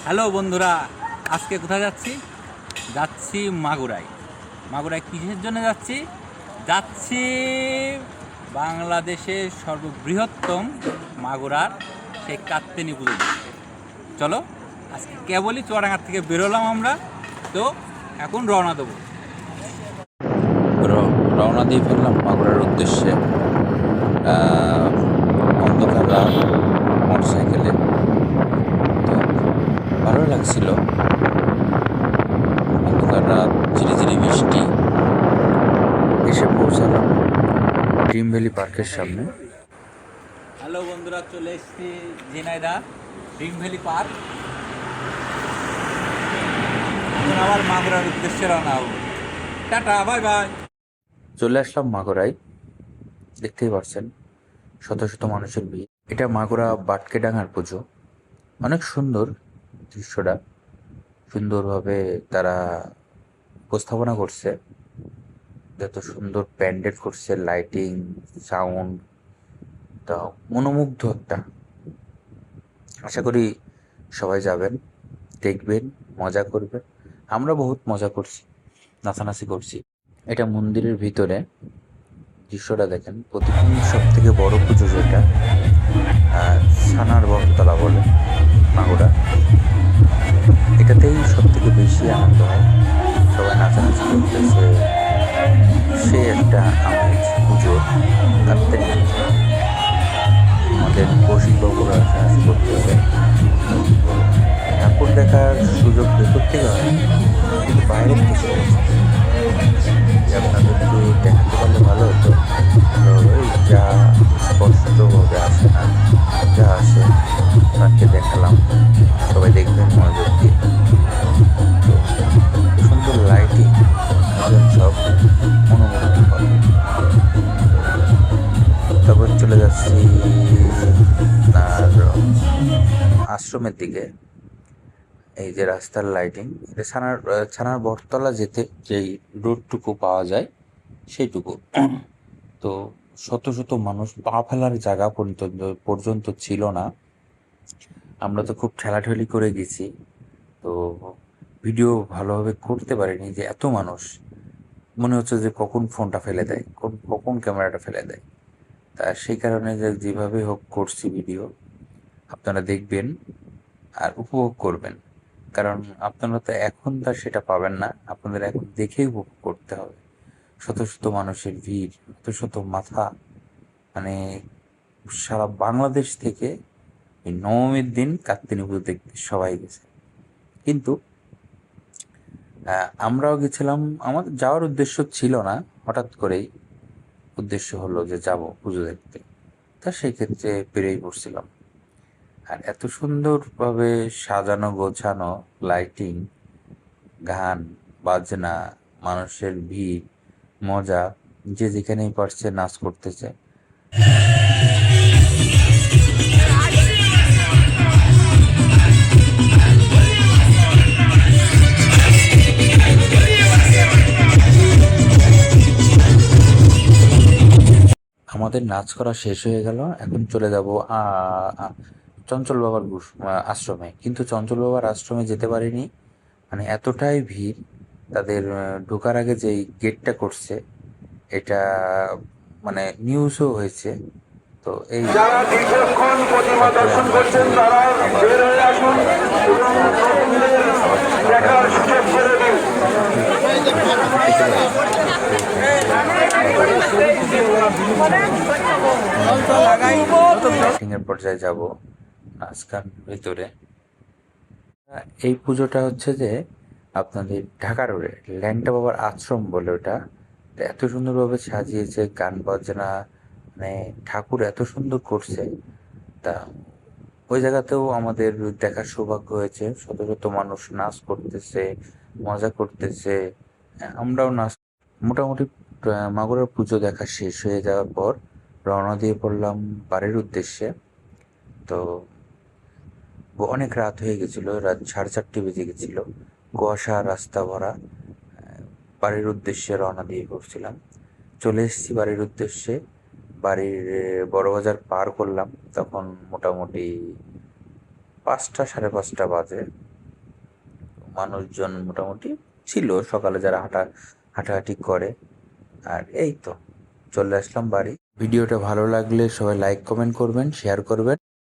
Hello বন্ধুরা, আজকে কোথায় যাচ্ছি? যাচ্ছি মাগুরায়। মাগুরায় কিসের জন্য যাচ্ছি? যাচ্ছি বাংলাদেশের সর্ববৃহত্তম মাগুরার সেই কাত্তেনি পুজো দেখতে। চলো, আজকে কেবলই চুয়াডাঙ্গা থেকে বেরোলাম আমরা, তো এখন রওনা দেবো। রওনা দিয়ে ফেললাম মাগুরার উদ্দেশ্যে। অন্ধকার রাত, মোটরসাইকেলে তো ভালো লাগছিল। অন্ধকার রাত, ঝিরিঝিরি বৃষ্টি। এসে পৌঁছালাম ড্রিম ভ্যালি পার্কের সামনে। হ্যালো বন্ধুরা, চলে এসেছি ঝিনাইদহ ড্রিম ভ্যালি পার্ক। এখন আবার মাগুরার উদ্দেশ্যে রওনা হবো। Tata, bye bye. চলে আসলাম মাগুরায়। দেখতেই পারছেন শত শত মানুষের ভিড়। এটা মাগুরা বাটকেডাঙ্গার পুজো। অনেক সুন্দর দৃশ্যটা, সুন্দরভাবে তারা উপস্থাপনা করছে। যত সুন্দর প্যান্ডেল করছে, লাইটিং, সাউন্ড, তা মনোমুগ্ধ একটা। আশা করি সবাই যাবেন, দেখবেন, মজা করবেন। আমরা বহুত মজা করছি, নাচানাচি করছি। এটা মন্দিরের ভিতরে। দৃশ্যটা দেখেন। প্রতিদিন সব থেকে বড় পুজো যেটা সানার বটতলা বলে মাগুরা, এটাতেই সব থেকে বেশি আনন্দ হয়। সবাই নাচানাচি করতেছে, সে একটা আমেজ পুজোর। কাত্তানি পুজো আমাদের কৌশিকবাবুরা নাচানাচি করতেছে। ঠাকুর দেখার সুযোগ ভেতর থেকে হয়, কিন্তু বাইরের থেকে হয়েছে। আপনাদেরকে দেখাতে পারলে ভালো হতো। ওই যা স্পষ্টভাবে আসে না, যা আসে তাকে দেখালাম। সবাই দেখবেন মনোযোগ দিয়ে। সুন্দর লাইটিং, সব মনোমুগ্ধ করে। তারপর চলে যাচ্ছি আর আশ্রমের দিকে। এই যে রাস্তার লাইটিং, এটা ছানার বটতলা যেতে যেই রোডটুকু পাওয়া যায় সেইটুকু। তো শত শত মানুষ, পা ফেলার জায়গা পর্যন্ত ছিল না। আমরা তো খুব ঠেলাঠেলি করে গেছি, তো ভিডিও ভালোভাবে করতে পারিনি। যে এত মানুষ, মনে হচ্ছে যে কখন ফোনটা ফেলে দেয়, কখন ক্যামেরাটা ফেলে দেয়। তা সেই কারণে যে যেভাবে হোক করছি ভিডিও। আপনারা দেখবেন আর উপভোগ করবেন, কারণ আপনারা তো এখন তার সেটা পাবেন না। আপনাদের এখন দেখেই উপভোগ করতে হবে। শত শত মানুষের ভিড়, শত শত মাথা, মানে সারা বাংলাদেশ থেকে এই নবমীর দিন কাত্তিনী পুজো দেখতে সবাই গেছে। কিন্তু আমরাও গেছিলাম। আমাদের যাওয়ার উদ্দেশ্য ছিল না, হঠাৎ করেই উদ্দেশ্য হলো যে যাব পুজো দেখতে। তা সেই ক্ষেত্রে বেরিয়ে পড়ছিলাম। আর এত সুন্দরভাবে সাজানো গোছানো, লাইটিং, গান বাজনা, মানুষের ভিড়, মজা, যে যেখানেই পারছে নাচ করতেছে। আমাদের নাচ করা শেষ হয়ে গেল। এখন চলে যাব চঞ্চল বাবার আশ্রমে। কিন্তু চঞ্চল বাবার আশ্রমে যেতে পারিনি, মানে এতটাই ভিড়। তাদের ঢোকার আগে যেই গেটটা করছে, এটা মানে নিউজও হয়েছে। তো এই যারা দীর্ঘক্ষণ প্রতিমা তারপরে দর্শন আমরা করছেন গিয়ে তারা আবার বের হয়ে আসুন এবং নতুনদের আবার দেখার সুযোগ করে দিন। এর পর্যায়ে যাব নাচ গান ভিতরে। এই পুজোটা হচ্ছে যে আপনাদের ঢাকা রোডে ল্যাংটা বাবার আশ্রম বলে ওটা। তো এত সুন্দরভাবে সাজিয়েছে, গান বাজনা, মানে ঠাকুর এত সুন্দর করছে। তা ওই জায়গাতেও আমাদের দেখার সৌভাগ্য হয়েছে। শত শত মানুষ নাচ করতেছে, মজা করতেছে, আমরাও নাচ। মোটামুটি মাগুরার পুজো দেখা শেষ হয়ে যাওয়ার পর রওনা দিয়ে পড়লাম বাড়ির উদ্দেশ্যে। তো অনেক রাত হয়ে গেছিল, রাত 4:30 বেজে গেছিল। কুয়াশা, রাস্তা ভরা। বাড়ির উদ্দেশ্যে রওনা দিয়ে পড়ছিলাম। চলে এসেছি বাড়ির উদ্দেশ্যে। বাড়ির বড় বাজার পার করলাম তখন মোটামুটি 5টা, 5:30 বাজে। মানুষজন মোটামুটি ছিল সকালে যারা হাঁটাহাঁটি করে। আর এই তো চলে আসলাম বাড়ি। ভিডিওটা ভালো লাগলে সবাই লাইক কমেন্ট করবেন, শেয়ার করবেন।